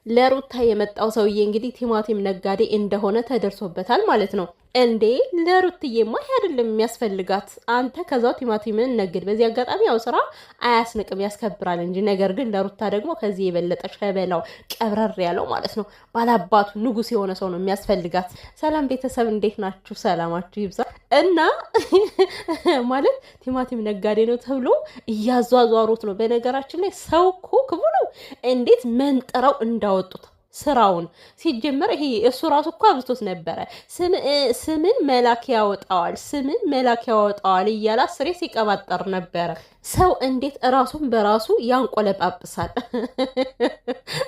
ለሩታ የመጣው ሰውዬ እንግዲህ ቲማቲም ነጋዴ እንደሆነ ተደርሶበታል ማለት ነው። እንዴ ለሩትዬማ ይሄ አይደለም የሚያስፈልጋት። አንተ ከዛው ቲማቲምን ነግድ። በዚህ አጋጣሚ ያው ስራ አያስንቅም ያስከብራል እንጂ። ነገር ግን ለሩታ ደግሞ ከዚህ የበለጠ ሸበላው ቀብረር ያለው ማለት ነው ባላባቱ ንጉስ የሆነ ሰው ነው የሚያስፈልጋት። ሰላም ቤተሰብ እንዴት ናችሁ? ሰላማችሁ ይብዛ። እና ማለት ቲማቲም ነጋዴ ነው ተብሎ እያዟዟሩት ነው። በነገራችን ላይ ሰው እኮ ክፉ ነው። እንዴት መንጠራው እንዳወጡት ስራውን ሲጀመር ይሄ እሱ ራሱ እኮ አብዝቶት ነበረ። ስምን መላክ ያወጣዋል፣ ስምን መላክ ያወጣዋል እያለ ስሬ ሲቀባጠር ነበረ። ሰው እንዴት ራሱን በራሱ ያንቆለጳጵሳል?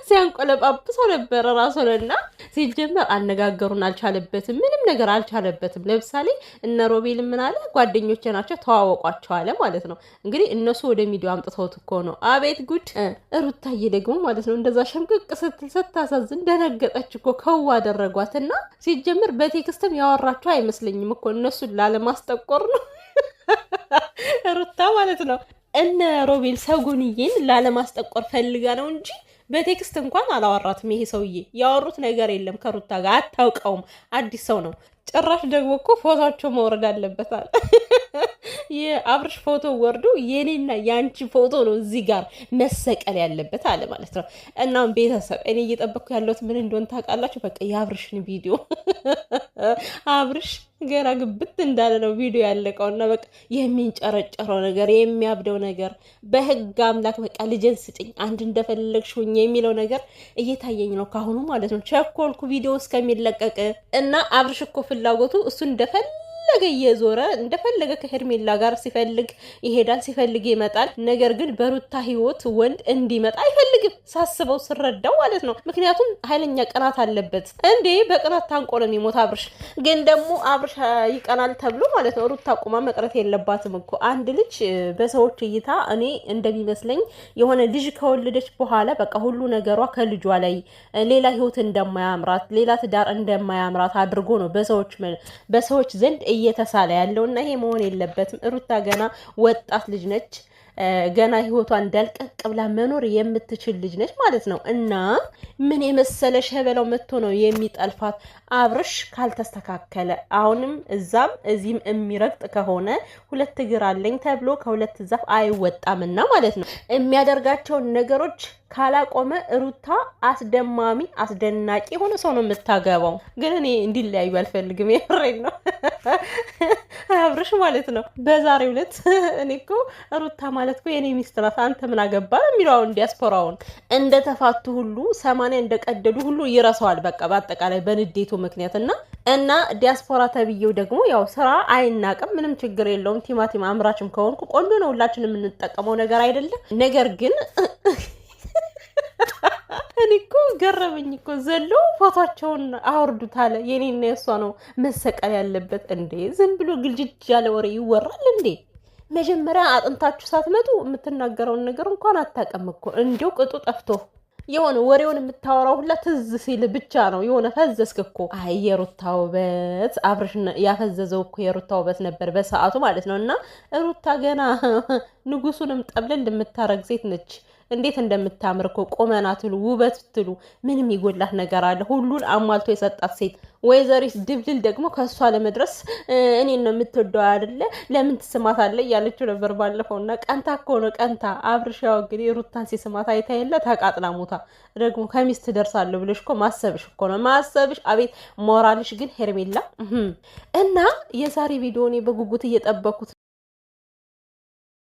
ሲያንቆለጳጵሰው ነበረ ራሱንና ሲጀመር አነጋገሩን አልቻለበትም፣ ምንም ነገር አልቻለበትም። ለምሳሌ እነ ሮቤል ምን አለ፣ ጓደኞቼ ናቸው ተዋወቋቸው አለ ማለት ነው። እንግዲህ እነሱ ወደ ሚዲያ አምጥተውት እኮ ነው። አቤት ጉድ! ሩታዬ ደግሞ ማለት ነው እንደዛ ሸምቅቅ ስትል ስታሳዝን ደነገጠች እኮ። ከው አደረጓትና ሲጀመር በቴክስትም ያወራቸው አይመስለኝም እኮ እነሱን ላለማስጠቆር ነው ሩታ ማለት ነው። እነ ሮቤል ሰጉንዬን ላለማስጠቆር ፈልጋ ነው እንጂ በቴክስት እንኳን አላወራትም። ይሄ ሰውዬ ያወሩት ነገር የለም ከሩታ ጋር። አታውቀውም፣ አዲስ ሰው ነው። ጭራሽ ደግሞ እኮ ፎቶቸው መውረድ አለበታል። የአብርሽ ፎቶ ወርዶ የኔና የአንቺ ፎቶ ነው እዚህ ጋር መሰቀል ያለበት አለ ማለት ነው። እናም ቤተሰብ እኔ እየጠበቅኩ ያለሁት ምን እንደሆነ ታውቃላችሁ? በቃ የአብርሽን ቪዲዮ አብርሽ ገና ግብት እንዳለ ነው ቪዲዮ ያለቀው እና በቃ የሚንጨረጨረው ነገር የሚያብደው ነገር በህግ አምላክ በቃ ልጄን ስጭኝ አንድ እንደፈለግሽ ሁኚ የሚለው ነገር እየታየኝ ነው ካሁኑ ማለት ነው። ቸኮልኩ ቪዲዮ እስከሚለቀቅ እና አብርሽ እኮ ፍላጎቱ እሱ እንደፈለገ እየዞረ እንደፈለገ ከሄርሜላ ጋር ሲፈልግ ይሄዳል፣ ሲፈልግ ይመጣል። ነገር ግን በሩታ ህይወት ወንድ እንዲመጣ አይፈልግም፣ ሳስበው ስረዳው ማለት ነው። ምክንያቱም ኃይለኛ ቅናት አለበት። እንዴ በቅናት ታንቆ ነው የሚሞት አብርሽ። ግን ደግሞ አብርሽ ይቀናል ተብሎ ማለት ነው ሩታ ቁማ መቅረት የለባትም እኮ። አንድ ልጅ በሰዎች እይታ እኔ እንደሚመስለኝ የሆነ ልጅ ከወለደች በኋላ በቃ ሁሉ ነገሯ ከልጇ ላይ ሌላ ህይወት እንደማያምራት፣ ሌላ ትዳር እንደማያምራት አድርጎ ነው በሰዎች ዘንድ እየተሳለ ያለውና ይሄ መሆን የለበትም። ሩታ ገና ወጣት ልጅ ነች። ገና ህይወቷ እንዳልቀቅ ብላ መኖር የምትችል ልጅ ነች ማለት ነው። እና ምን የመሰለ ሸበላው መጥቶ ነው የሚጠልፋት። አብርሽ ካልተስተካከለ አሁንም እዛም እዚህም የሚረግጥ ከሆነ ሁለት እግር አለኝ ተብሎ ከሁለት ዛፍ አይወጣምና ማለት ነው። የሚያደርጋቸውን ነገሮች ካላቆመ ሩታ አስደማሚ አስደናቂ የሆነ ሰው ነው የምታገባው። ግን እኔ እንዲለያዩ አልፈልግም። የምሬን ነው አብርሽ ማለት ነው። በዛሬው ዕለት እኔ እኮ ሩታ ማለት እኮ የኔ ሚስት ናት አንተ ምን አገባ የሚለው ዲያስፖራውን እንደተፋቱ ሁሉ 80 እንደቀደዱ ሁሉ ይረሳዋል። በቃ በአጠቃላይ በንዴቱ ምክንያት እና ዲያስፖራ ተብዬው ደግሞ ያው ስራ አይናቅም፣ ምንም ችግር የለውም። ቲማቲም አምራችም ከሆንኩ ቆንጆ ነው፣ ሁላችንም የምንጠቀመው ነገር አይደለም። ነገር ግን እኔ እኮ ገረመኝ እኮ ዘሎ ፎቶቸውን አወርዱት አለ። የኔና የሷ ነው መሰቀል ያለበት እንዴ? ዝም ብሎ ግልጅጅ ያለ ወሬ ይወራል እንዴ? መጀመሪያ አጥንታችሁ ሳትመጡ የምትናገረውን ነገር እንኳን አታውቅም እኮ። እንዲው ቅጡ ጠፍቶ የሆነ ወሬውን የምታወራው ሁላ ትዝ ሲል ብቻ ነው። የሆነ ፈዘዝክ እኮ። አይ የሩታ ውበት አብርሽ ያፈዘዘው እኮ የሩታ ውበት ነበር በሰዓቱ ማለት ነው። እና ሩታ ገና ንጉሱንም ጠብለል የምታረግ ሴት ነች። እንዴት እንደምታምር እኮ ቁመና ትሉ ውበት ትሉ ምንም ይጎላት ነገር አለ? ሁሉን አሟልቶ የሰጣት ሴት ወይዘሪት ድብልል ደግሞ ከሷ ለመድረስ እኔን ነው የምትወደው አይደለ ለምን ትስማታለህ እያለችው ነበር ባለፈው። እና ቀንታ እኮ ነው ቀንታ። አብርሻው እንግዲህ ሩታን ሲስማት አይታየለ ተቃጥላ ሞታ ደግሞ ከሚስት ደርሳለሁ ብለሽ እኮ ማሰብሽ እኮ ነው ማሰብሽ። አቤት ሞራልሽ ግን ሄርሜላ። እና የዛሬ ቪዲዮ እኔ በጉጉት እየጠበኩት